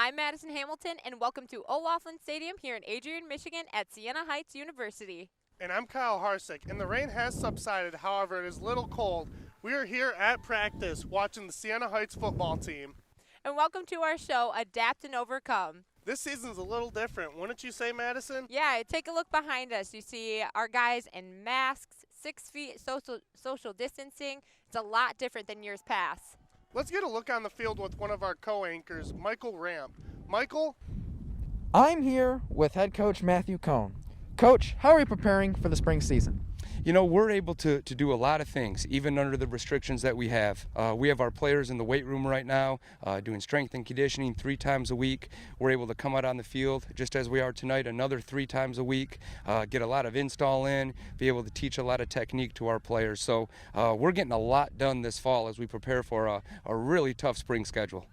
I'm Madison Hamilton, and welcome to O'Laughlin Stadium here in Adrian, Michigan at Siena Heights University. And I'm Kyle Harsick, and the rain has subsided, however, it is a little cold. We are here at practice watching the Siena Heights football team. And welcome to our show, Adapt and Overcome. This season's a little different, wouldn't you say, Madison? Yeah, take a look behind us. You see our guys in masks, 6 feet social distancing. It's a lot different than years past. Let's get a look on the field with one of our co-anchors, Michael Ramp. Michael? I'm here with head coach Matthew Cohn. Coach, how are you preparing for the spring season? You know, we're able to do a lot of things, even under the restrictions that we have. We have our players in the weight room right now, doing strength and conditioning 3 times a week. We're able to come out on the field, just as we are tonight, another 3 times a week, get a lot of install in, be able to teach a lot of technique to our players. So we're getting a lot done this fall as we prepare for a really tough spring schedule.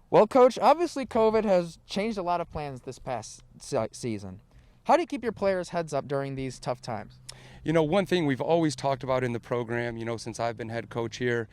Well, Coach, obviously COVID has changed a lot of plans this past season. How do you keep your players' heads up during these tough times? You know, one thing we've always talked about in the program, you know, since I've been head coach here,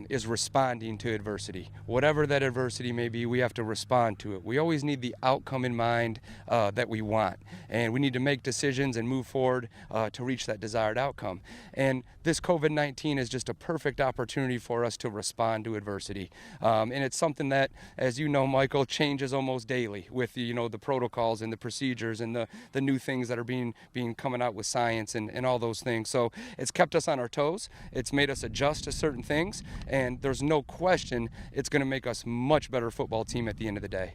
is responding to adversity. Whatever that adversity may be, we have to respond to it. We always need the outcome in mind that we want, and we need to make decisions and move forward to reach that desired outcome. And this COVID-19 is just a perfect opportunity for us to respond to adversity. And it's something that, as you know, Michael, changes almost daily with, you know, the protocols and the procedures and the new things that are being coming out with science and all those things. So it's kept us on our toes. It's made us adjust to certain things, and there's no question it's going to make us much better football team at the end of the day.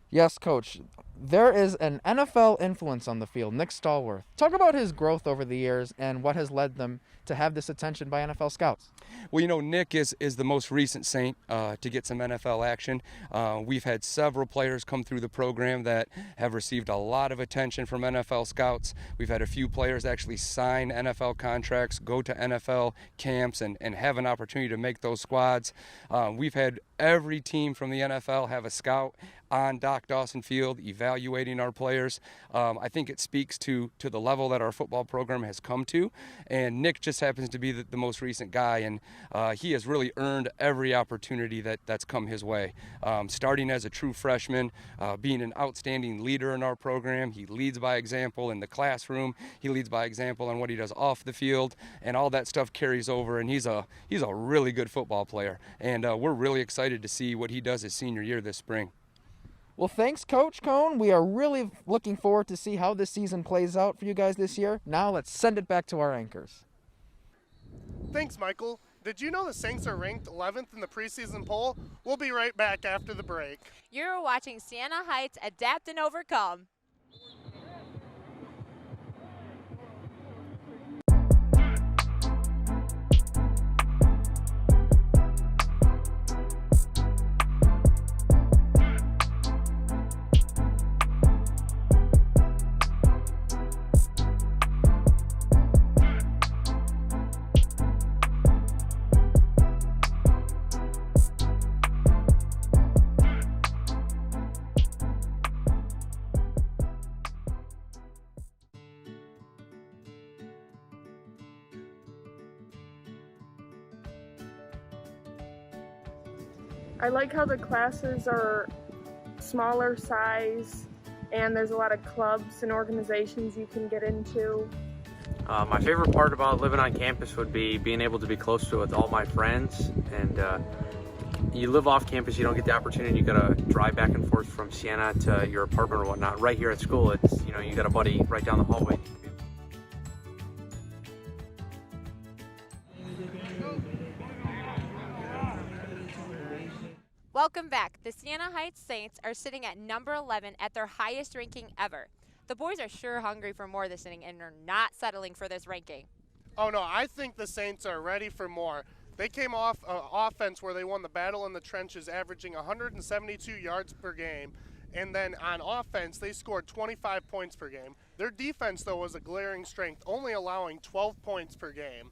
Yes, Coach. There is an NFL influence on the field, Nick Stallworth. Talk about his growth over the years and what has led them to have this attention by NFL scouts. Well, you know, Nick is the most recent Saint to get some NFL action. We've had several players come through the program that have received a lot of attention from NFL scouts. We've had a few players actually sign NFL contracts, go to NFL camps, and have an opportunity to make those squads. We've had every team from the NFL have a scout on Doc Dawson Field evaluating our players. I think it speaks to the level that our football program has come to, and Nick just happens to be the most recent guy, and he has really earned every opportunity that's come his way. Starting as a true freshman, being an outstanding leader in our program. He leads by example in the classroom. He leads by example on what he does off the field, and all that stuff carries over, and he's a really good football player, and we're really excited to see what he does his senior year this spring. Well, thanks, Coach Cohn. We are really looking forward to see how this season plays out for you guys this year. Now let's send it back to our anchors. Thanks, Michael. Did you know the Saints are ranked 11th in the preseason poll? We'll be right back after the break. You're watching Siena Heights Adapt and Overcome. I like how the classes are smaller size and there's a lot of clubs and organizations you can get into. My favorite part about living on campus would be being able to be close to it with all my friends. And you live off campus, you don't get the opportunity. You gotta drive back and forth from Siena to your apartment or whatnot. Right here at school, it's, you know, you got a buddy right down the hallway. Welcome back. The Siena Heights Saints are sitting at number 11 at their highest ranking ever. The boys are sure hungry for more this inning and are not settling for this ranking. Oh, no, I think the Saints are ready for more. They came off offense where they won the battle in the trenches, averaging 172 yards per game. And then on offense, they scored 25 points per game. Their defense, though, was a glaring strength, only allowing 12 points per game.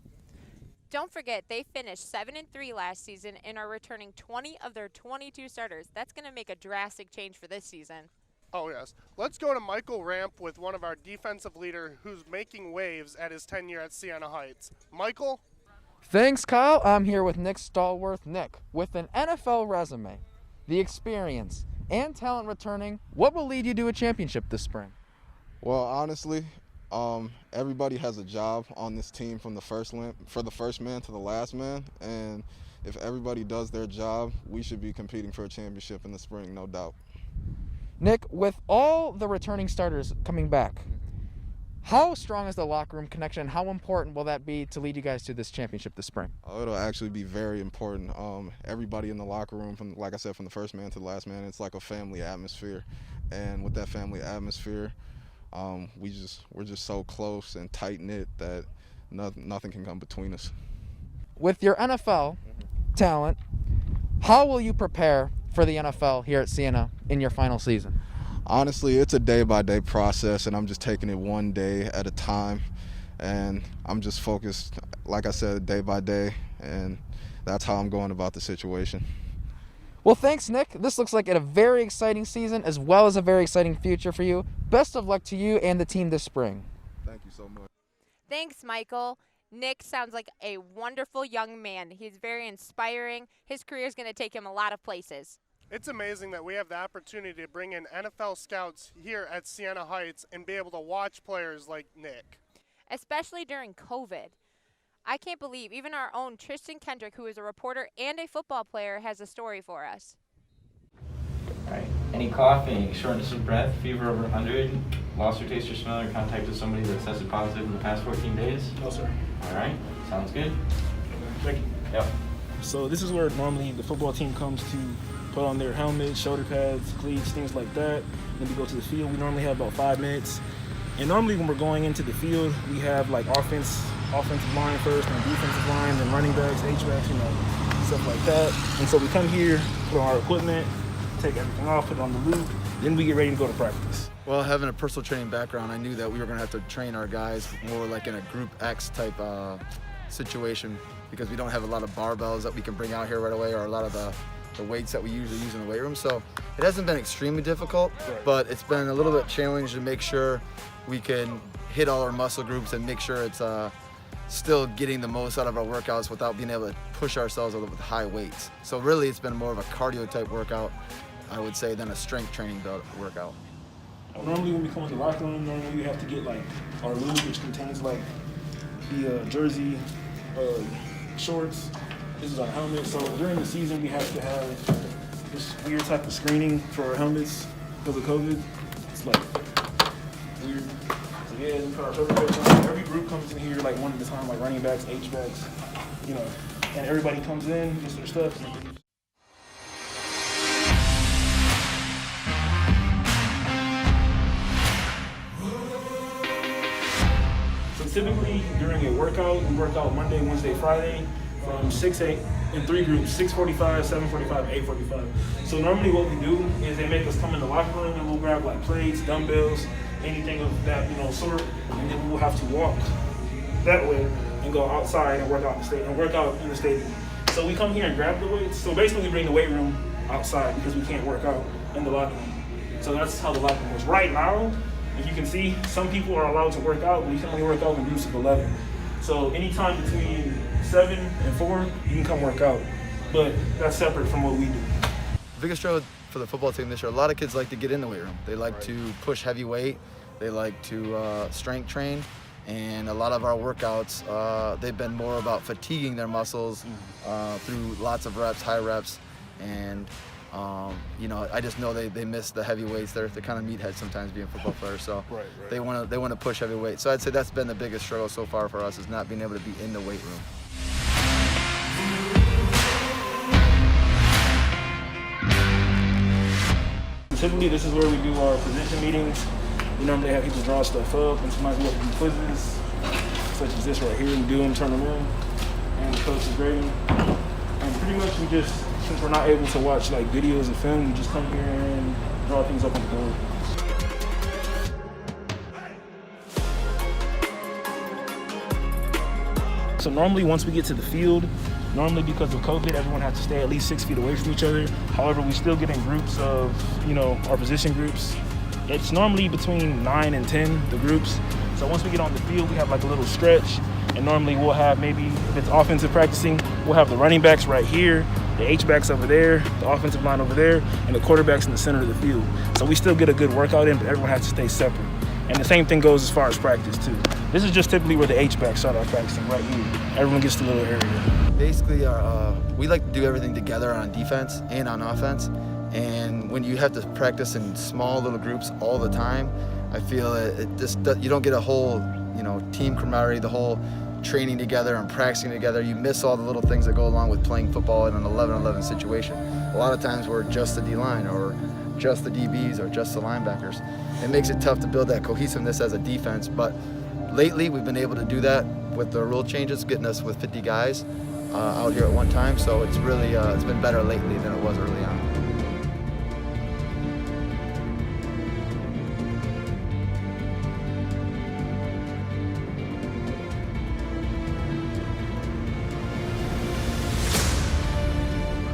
Don't forget, they finished 7-3 last season and are returning 20 of their 22 starters. That's going to make a drastic change for this season. Oh, yes. Let's go to Michael Ramp with one of our defensive leaders who's making waves at his tenure at Siena Heights. Michael? Thanks, Kyle. I'm here with Nick Stallworth. Nick, with an NFL resume, the experience, and talent returning, what will lead you to a championship this spring? Well, honestly, everybody has a job on this team from the first man to the last man, and if everybody does their job, we should be competing for a championship in the spring, no doubt. Nick, with all the returning starters coming back, how strong is the locker room connection? How important will that be to lead you guys to this championship this spring? It'll actually be very important. Everybody in the locker room, like I said, from the first man to the last man, it's like a family atmosphere. And with that family atmosphere, we're just so close and tight-knit that nothing can come between us. With your NFL talent, how will you prepare for the NFL here at Siena in your final season? Honestly, it's a day-by-day process, and I'm just taking it one day at a time. And I'm just focused, like I said, day by day, and that's how I'm going about the situation. Well, thanks, Nick. This looks like a very exciting season as well as a very exciting future for you. Best of luck to you and the team this spring. Thank you so much. Thanks, Michael. Nick sounds like a wonderful young man. He's very inspiring. His career is going to take him a lot of places. It's amazing that we have the opportunity to bring in NFL scouts here at Siena Heights and be able to watch players like Nick. Especially during COVID. I can't believe even our own Tristan Kendrick, who is a reporter and a football player, has a story for us. All right. Any coughing, shortness of breath, fever over 100, loss or taste or smell, or contact with somebody that's tested positive in the past 14 days? No, sir. All right. Sounds good. Thank you. Yep. So this is where normally the football team comes to put on their helmets, shoulder pads, cleats, things like that. Then we go to the field. We normally have about 5 minutes. And normally when we're going into the field, we have like offensive line first, and defensive line, then running backs, H-backs, stuff like that. And so we come here, put on our equipment, take everything off, put it on the loop, then we get ready to go to practice. Well, having a personal training background, I knew that we were going to have to train our guys more like in a Group X type situation, because we don't have a lot of barbells that we can bring out here right away, or a lot of the weights that we usually use in the weight room. So it hasn't been extremely difficult, but it's been a little bit challenging to make sure we can hit all our muscle groups and make sure it's still getting the most out of our workouts without being able to push ourselves with high weights. So really it's been more of a cardio type workout, I would say, than a strength training workout. Normally when we come in the locker room, normally we have to get like our lube, which contains like the jersey, shorts. This is our helmet. So during the season we have to have this weird type of screening for our helmets because of COVID. It's like weird. So yeah, we put our shoulder pads on. Every group comes in here like one at a time, like running backs, H-backs, and everybody comes in, gets their stuff. Typically, during a workout, we work out Monday, Wednesday, Friday from 6-8 in 3 groups, 6:45, 7:45, 8:45. So normally what we do is they make us come in the locker room and we'll grab like plates, dumbbells, anything of that sort, and then we'll have to walk that way and go outside and work out in the stadium. So we come here and grab the weights. So basically we bring the weight room outside because we can't work out in the locker room. So that's how the locker room is. Right now, if you can see, some people are allowed to work out, but you can only work out in groups of 11. So anytime between 7 and 4, you can come work out. But that's separate from what we do. The biggest struggle for the football team this year, a lot of kids like to get in the weight room. They like to push heavy weight. They like to strength train. And a lot of our workouts, they've been more about fatiguing their muscles through lots of reps, high reps. And I just know they miss the heavy weights. They're kind of meatheads sometimes being football players, so they want to push heavy weight. So I'd say that's been the biggest struggle so far for us, is not being able to be in the weight room. Typically, this is where we do our position meetings. We normally have people draw stuff up, and sometimes we have to do quizzes, such as this right here. We do them, turn them in, and the coach is grading. And pretty much we just, since we're not able to watch like videos and film, we just come here and draw things up on the board. So normally once we get to the field, normally because of COVID, everyone has to stay at least 6 feet away from each other. However, we still get in groups of, our position groups. It's normally between 9 and 10, the groups. So once we get on the field, we have like a little stretch. And normally we'll have, maybe if it's offensive practicing, we'll have the running backs right here. the H-backs over there, the offensive line over there, and the quarterbacks in the center of the field. So we still get a good workout in, but everyone has to stay separate. And the same thing goes as far as practice, too. This is just typically where the H-backs start off practicing, right here. Everyone gets the little area. Basically, we like to do everything together on defense and on offense. And when you have to practice in small little groups all the time, I feel you don't get a whole, team camaraderie, the whole training together and practicing together. You miss all the little things that go along with playing football in an 11-11 situation. A lot of times we're just the D-line or just the DBs or just the linebackers. It makes it tough to build that cohesiveness as a defense, but lately we've been able to do that with the rule changes, getting us with 50 guys out here at one time. So it's really it's been better lately than it was early on.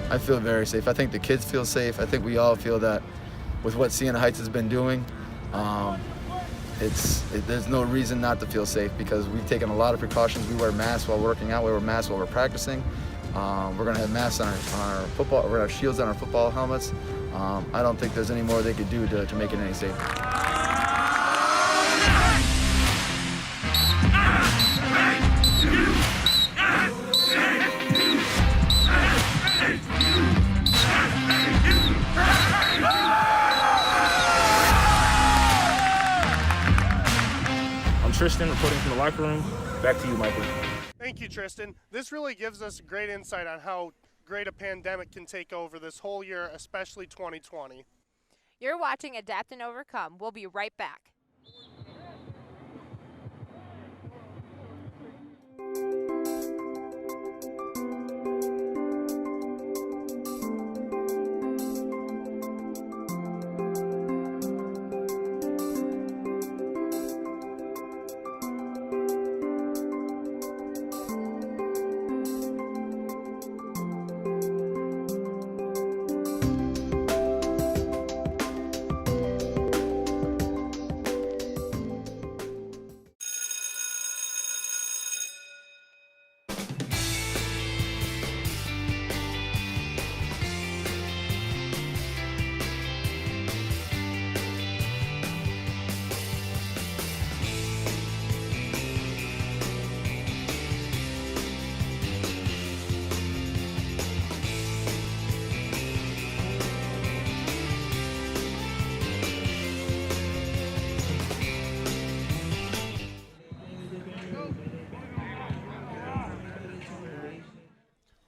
I feel very safe. I think the kids feel safe. I think we all feel that with what Siena Heights has been doing, there's no reason not to feel safe because we've taken a lot of precautions. We wear masks while working out. We wear masks while we're practicing. We're going to have masks on our football. We're going to have shields on our football helmets. I don't think there's any more they could do to make it any safer. Tristan reporting from the locker room. Back to you, Michael. Thank you, Tristan. This really gives us great insight on how great a pandemic can take over this whole year, especially 2020. You're watching Adapt and Overcome. We'll be right back.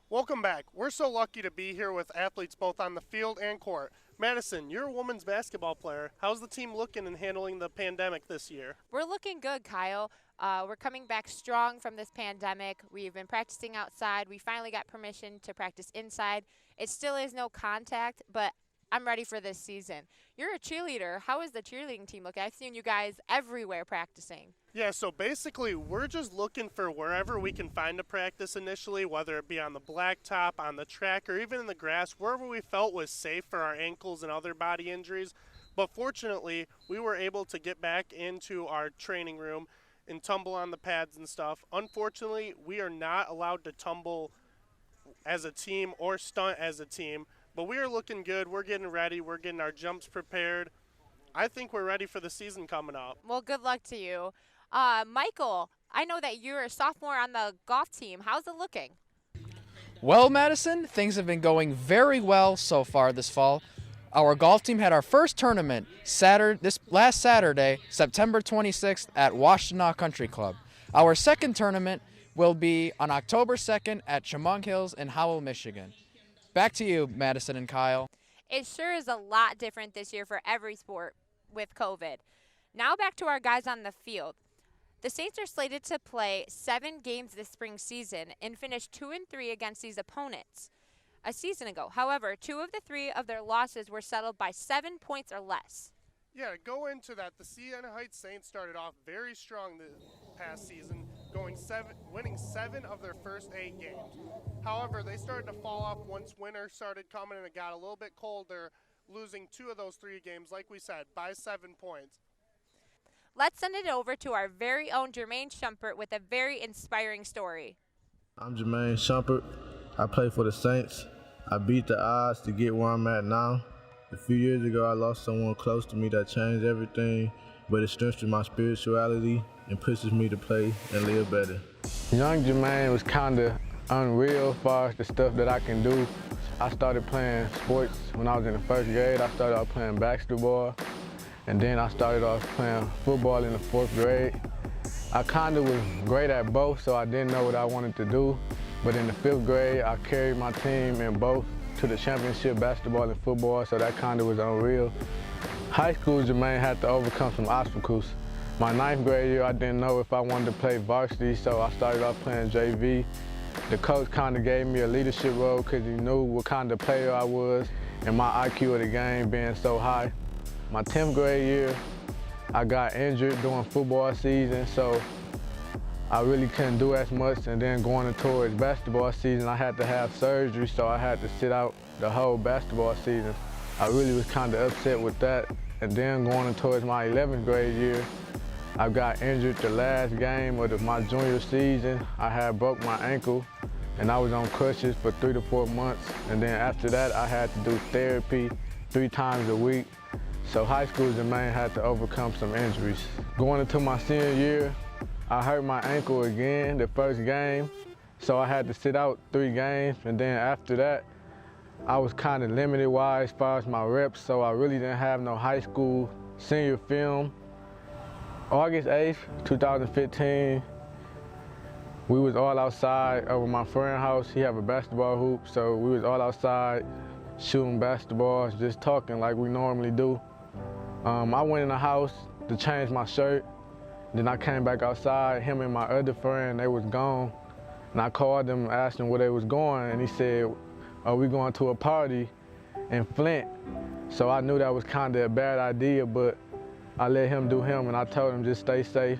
Welcome back. We're so lucky to be here with athletes both on the field and court. Madison, you're a women's basketball player. How's the team looking in handling the pandemic this year? We're looking good, Kyle. We're coming back strong from this pandemic. We've been practicing outside. We finally got permission to practice inside. It still is no contact, but I'm ready for this season. You're a cheerleader. How is the cheerleading team looking? I've seen you guys everywhere practicing. Yeah, so basically we're just looking for wherever we can find a practice initially, whether it be on the blacktop, on the track, or even in the grass, wherever we felt was safe for our ankles and other body injuries. But fortunately, we were able to get back into our training room and tumble on the pads and stuff. Unfortunately, we are not allowed to tumble as a team or stunt as a team, but we are looking good. We're getting ready. We're getting our jumps prepared. I think we're ready for the season coming up. Well, good luck to you. Michael, I know that you're a sophomore on the golf team. How's it looking? Well, Madison, things have been going very well so far this fall. Our golf team had our first tournament this last Saturday, September 26th at Washtenaw Country Club. Our second tournament will be on October 2nd at Chemung Hills in Howell, Michigan. Back to you, Madison and Kyle. It sure is a lot different this year for every sport with COVID. Now back to our guys on the field. The Saints are slated to play 7 games this spring season and finish 2-3 against these opponents a season ago. However, 2 of the 3 of their losses were settled by 7 points or less. Yeah, to go into that, the Siena Heights Saints started off very strong this past season, winning 7 of their first 8 games. However, they started to fall off once winter started coming and it got a little bit colder, losing 2 of those 3 games, like we said, by 7 points. Let's send it over to our very own Jermaine Shumpert with a very inspiring story. I'm Jermaine Shumpert. I play for the Saints. I beat the odds to get where I'm at now. A few years ago, I lost someone close to me that changed everything, but it strengthens my spirituality and pushes me to play and live better. Young Jermaine was kind of unreal as far as the stuff that I can do. I started playing sports when I was in the 1st grade. I started off playing basketball, and then I started off playing football in the 4th grade. I kind of was great at both, so I didn't know what I wanted to do. But in the 5th grade, I carried my team in both to the championship basketball and football, so that kind of was unreal. High school, Jermaine had to overcome some obstacles. My 9th grade year, I didn't know if I wanted to play varsity, so I started off playing JV. The coach kind of gave me a leadership role because he knew what kind of player I was and my IQ of the game being so high. My 10th grade year, I got injured during football season, so I really couldn't do as much, and then going towards basketball season, I had to have surgery, so I had to sit out the whole basketball season. I really was kind of upset with that, and then going towards my 11th grade year, I got injured the last game of my junior season. I had broke my ankle, and I was on crutches for 3 to 4 months, and then after that, I had to do therapy 3 times a week. So high school, Jermaine had to overcome some injuries. Going into my senior year, I hurt my ankle again the first game, so I had to sit out 3 games, and then after that, I was kind of limited wise as far as my reps, so I really didn't have no high school senior film. August 8th, 2015, we was all outside over my friend's house. He have a basketball hoop, so we was all outside shooting basketballs, just talking like we normally do. I went in the house to change my shirt. Then I came back outside, him and my other friend, they was gone. And I called them, asked him where they was going, and he said, "Oh, we going to a party in Flint." So I knew that was kind of a bad idea, but I let him do him, and I told him just stay safe.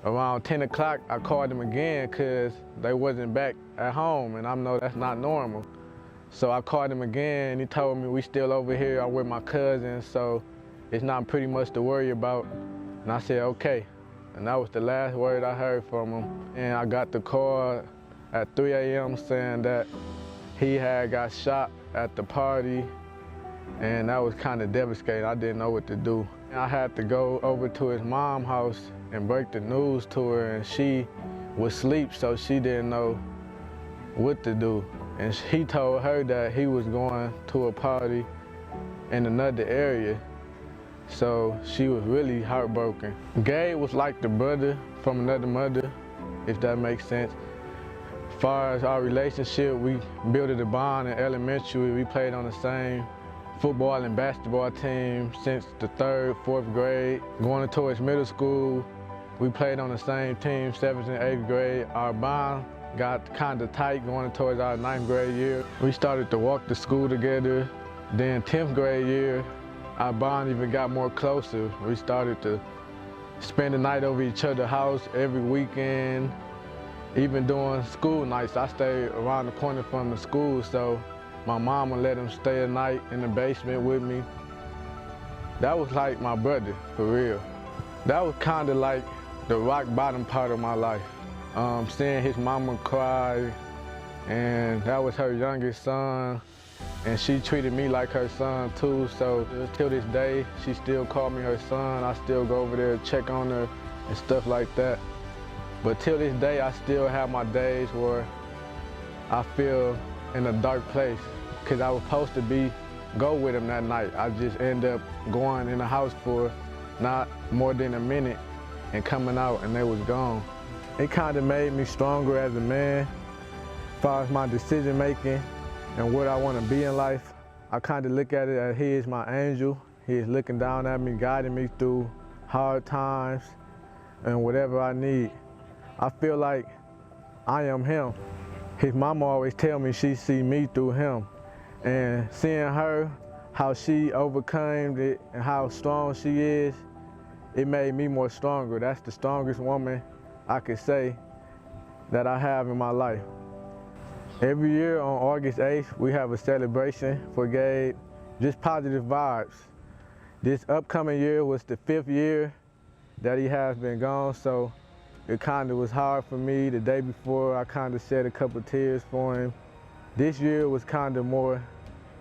Around 10 o'clock, I called them again because they wasn't back at home, and I know that's not normal. So I called him again, and he told me we still over here, I'm with my cousins, so it's not pretty much to worry about. And I said, okay. And that was the last word I heard from him. And I got the call at 3 a.m. saying that he had got shot at the party, and that was kind of devastating. I didn't know what to do. I had to go over to his mom's house and break the news to her, and she was asleep, so she didn't know what to do. And he told her that he was going to a party in another area. So she was really heartbroken. Gabe was like the brother from another mother, if that makes sense. As far as our relationship, we built a bond in elementary. We played on the same football and basketball team since the 3rd, 4th grade. Going towards middle school, we played on the same team 7th and 8th grade. Our bond got kind of tight going towards our 9th grade year. We started to walk to school together. Then 10th grade year, our bond even got more closer. We started to spend the night over each other's house every weekend. Even during school nights, I stayed around the corner from the school, so my mama let him stay a night in the basement with me. That was like my brother, for real. That was kind of like the rock bottom part of my life. Seeing his mama cry, and that was her youngest son, and she treated me like her son too, so till this day, she still called me her son. I still go over there, check on her and stuff like that. But till this day, I still have my days where I feel in a dark place, because I was supposed to go with him that night. I just end up going in the house for not more than a minute and coming out, and they was gone. It kind of made me stronger as a man. As far as my decision making and what I want to be in life, I kind of look at it as he is my angel. He is looking down at me, guiding me through hard times and whatever I need. I feel like I am him. His mama always tell me she see me through him. And seeing her, how she overcame it and how strong she is, it made me more stronger. That's the strongest woman I could say that I have in my life. Every year on August 8th, we have a celebration for Gabe, just positive vibes. This upcoming year was the 5th year that he has been gone, so it kind of was hard for me. The day before, I kind of shed a couple tears for him. This year was kind of more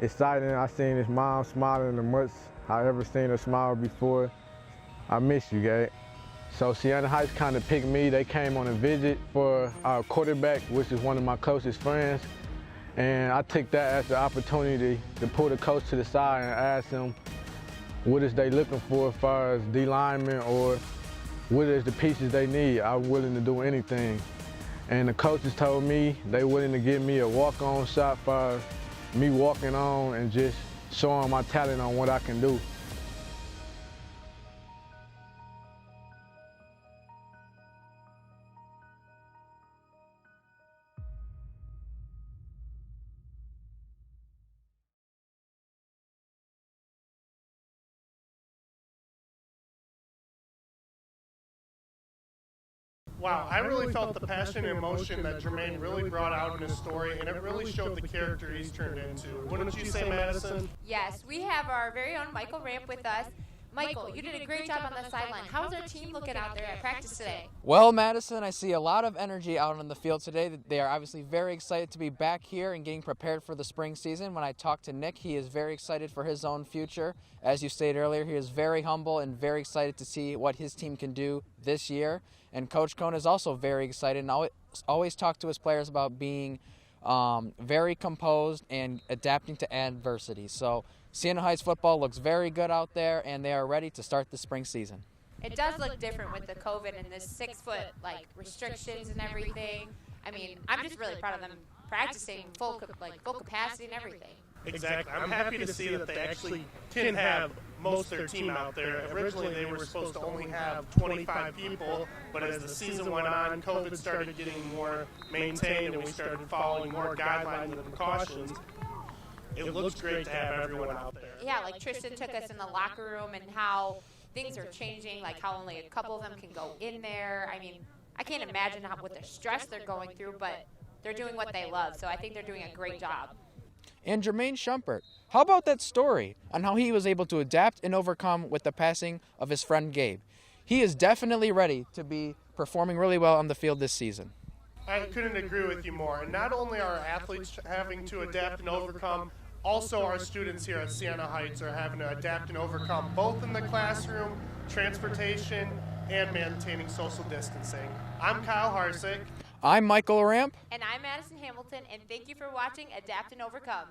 exciting. I seen his mom smiling the most I ever seen her smile before. I miss you, Gabe. So Siena Heights kind of picked me. They came on a visit for our quarterback, which is one of my closest friends. And I took that as the opportunity to pull the coach to the side and ask him what is they looking for as far as D linemen or what is the pieces they need. I'm willing to do anything. And the coaches told me they willing to give me a walk-on shot for me walking on and just showing my talent on what I can do. Wow, I really felt the passion and emotion that Jermaine really brought out in his story, and it really showed the character he's turned into. Wouldn't you say, Madison? Yes, we have our very own Michael Ramp with us. Michael, you did a great job on the sideline. How's our team looking out there at practice today? Well, Madison, I see a lot of energy out on the field today. They are obviously very excited to be back here and getting prepared for the spring season. When I talked to Nick, he is very excited for his own future. As you stated earlier, he is very humble and very excited to see what his team can do this year. And Coach Cohn is also very excited and always talk to his players about being very composed and adapting to adversity. So Siena Heights football looks very good out there, and they are ready to start the spring season. It does look different with the COVID and the 6-foot restrictions and everything. I mean, I'm just really proud of them practicing full capacity and everything. Exactly. I'm happy to see that they actually can have most of their team out there. Originally, they were supposed to only have 25 people, but as the season went on, COVID started getting more maintained, and we started following more guidelines and precautions. It looks great to have everyone out there. Yeah, like Tristan took us in the locker room and how things are changing, like how only a couple of them can go in there. I mean, I can't imagine what the stress they're going through, but they're doing what they love, so I think they're doing a great job. And Jermaine Shumpert, how about that story on how he was able to adapt and overcome with the passing of his friend Gabe? He is definitely ready to be performing really well on the field this season. I couldn't agree with you more. And not only are athletes having to adapt and overcome, also our students here at Siena Heights are having to adapt and overcome, both in the classroom, transportation, and maintaining social distancing. I'm Kyle Harsick. I'm Michael Ramp. And I'm Madison Hamilton, and thank you for watching Adapt and Overcome.